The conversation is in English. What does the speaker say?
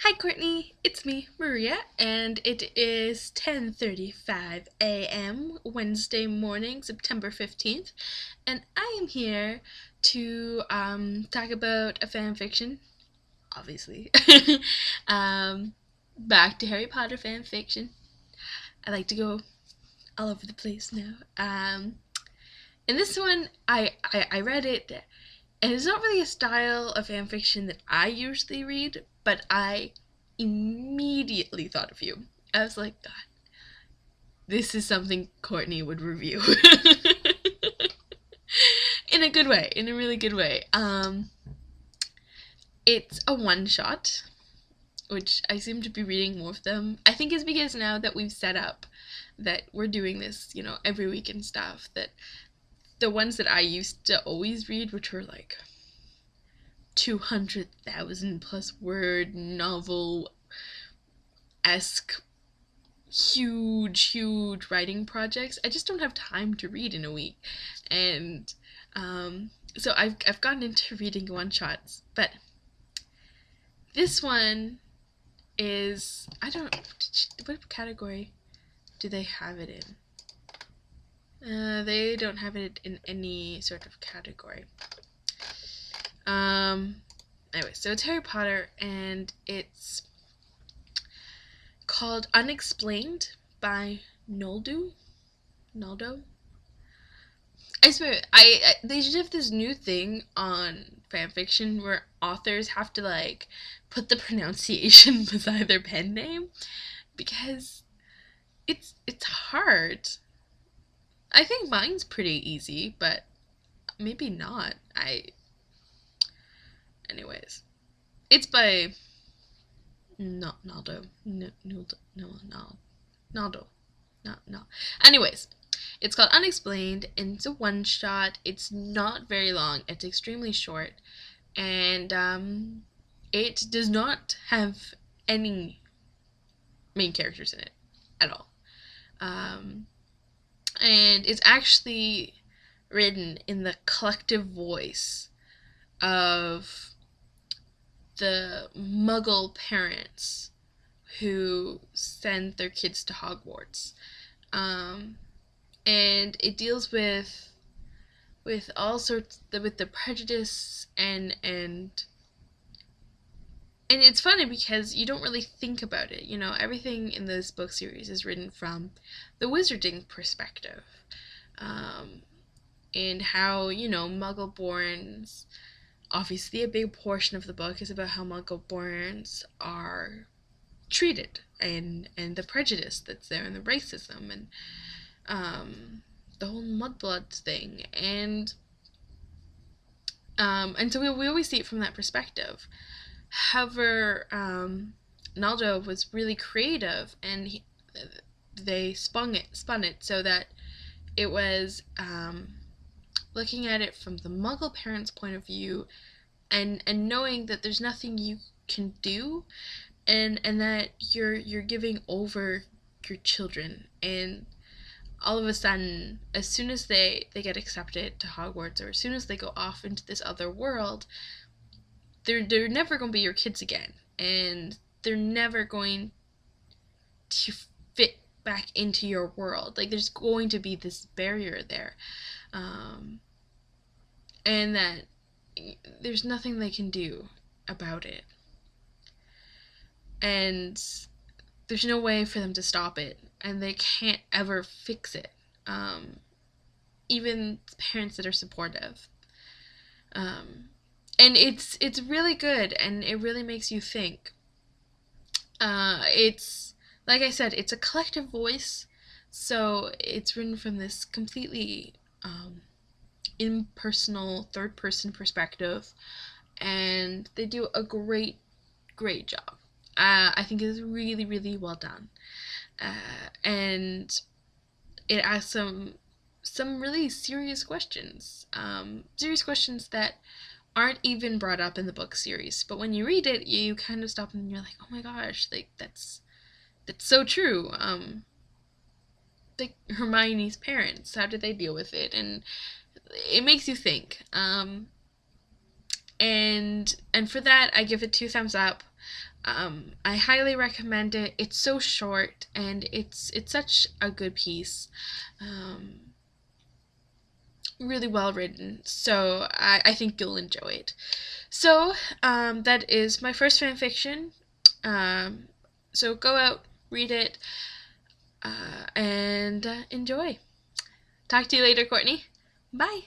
Hi Courtney, it's me, Maria, and it is 10:35 a.m. Wednesday morning, September 15th, and I am here to talk about a fan fiction, obviously. um, Back to Harry Potter fan fiction. I like to go all over the place now. And this one, I read it, and it's not really a style of fan fiction that I usually read, but I immediately thought of you. I was like, God, this is something Courtney would review. In a good way, in a really good way. It's a one shot, which I seem to be reading more of them. I think it's because now that we've set up that we're doing this, every week and stuff, that the ones that I used to always read, which were like 200,000 plus word novel esque huge writing projects, I just don't have time to read in a week. And so I've gotten into reading one shots, but this one is, I don't know, what category do they have it in? They don't have it in any sort of category. Anyway, so it's Harry Potter, and it's called Unexplained by Noldo. I swear, they should have this new thing on fanfiction where authors have to like put the pronunciation beside their pen name, because it's hard. I think mine's pretty easy, but maybe not. Anyways, it's by Noldo. Noldo. No. Anyways, it's called Unexplained, and it's a one shot. It's not very long. It's extremely short, and it does not have any main characters in it at all. And it's actually written in the collective voice of the Muggle parents who send their kids to Hogwarts. And it deals with all sorts with the prejudice and it's funny because you don't really think about it. Everything in this book series is written from the wizarding perspective. And how, Muggle-borns, obviously a big portion of the book is about how Muggle-borns are treated, and the prejudice that's there, and the racism, and the whole mudblood thing, and so we always see it from that perspective. However, Naldo was really creative, and they spun it so that it was looking at it from the Muggle parents' point of view, and knowing that there's nothing you can do, and that you're giving over your children, and all of a sudden, as soon as they get accepted to Hogwarts, or as soon as they go off into this other world, they're never going to be your kids again, and they're never going to fit back into your world. Like, there's going to be this barrier there, and that there's nothing they can do about it, and there's no way for them to stop it, and they can't ever fix it. Even parents that are supportive. And it's really good, and it really makes you think. It's, like I said, it's a collective voice, so it's written from this completely impersonal third-person perspective, and they do a great job. I think it's really, really well done, and it asks some really serious questions that aren't even brought up in the book series, but when you read it, you kind of stop and you're like, oh my gosh, like that's so true. Like Hermione's parents, how did they deal with it? And it makes you think. and for that I give it 2 thumbs up. I highly recommend it. It's so short and it's such a good piece. Really well written, so I think you'll enjoy it. So that is my first fan fiction. So go out, read it, and enjoy. Talk to you later, Courtney. Bye.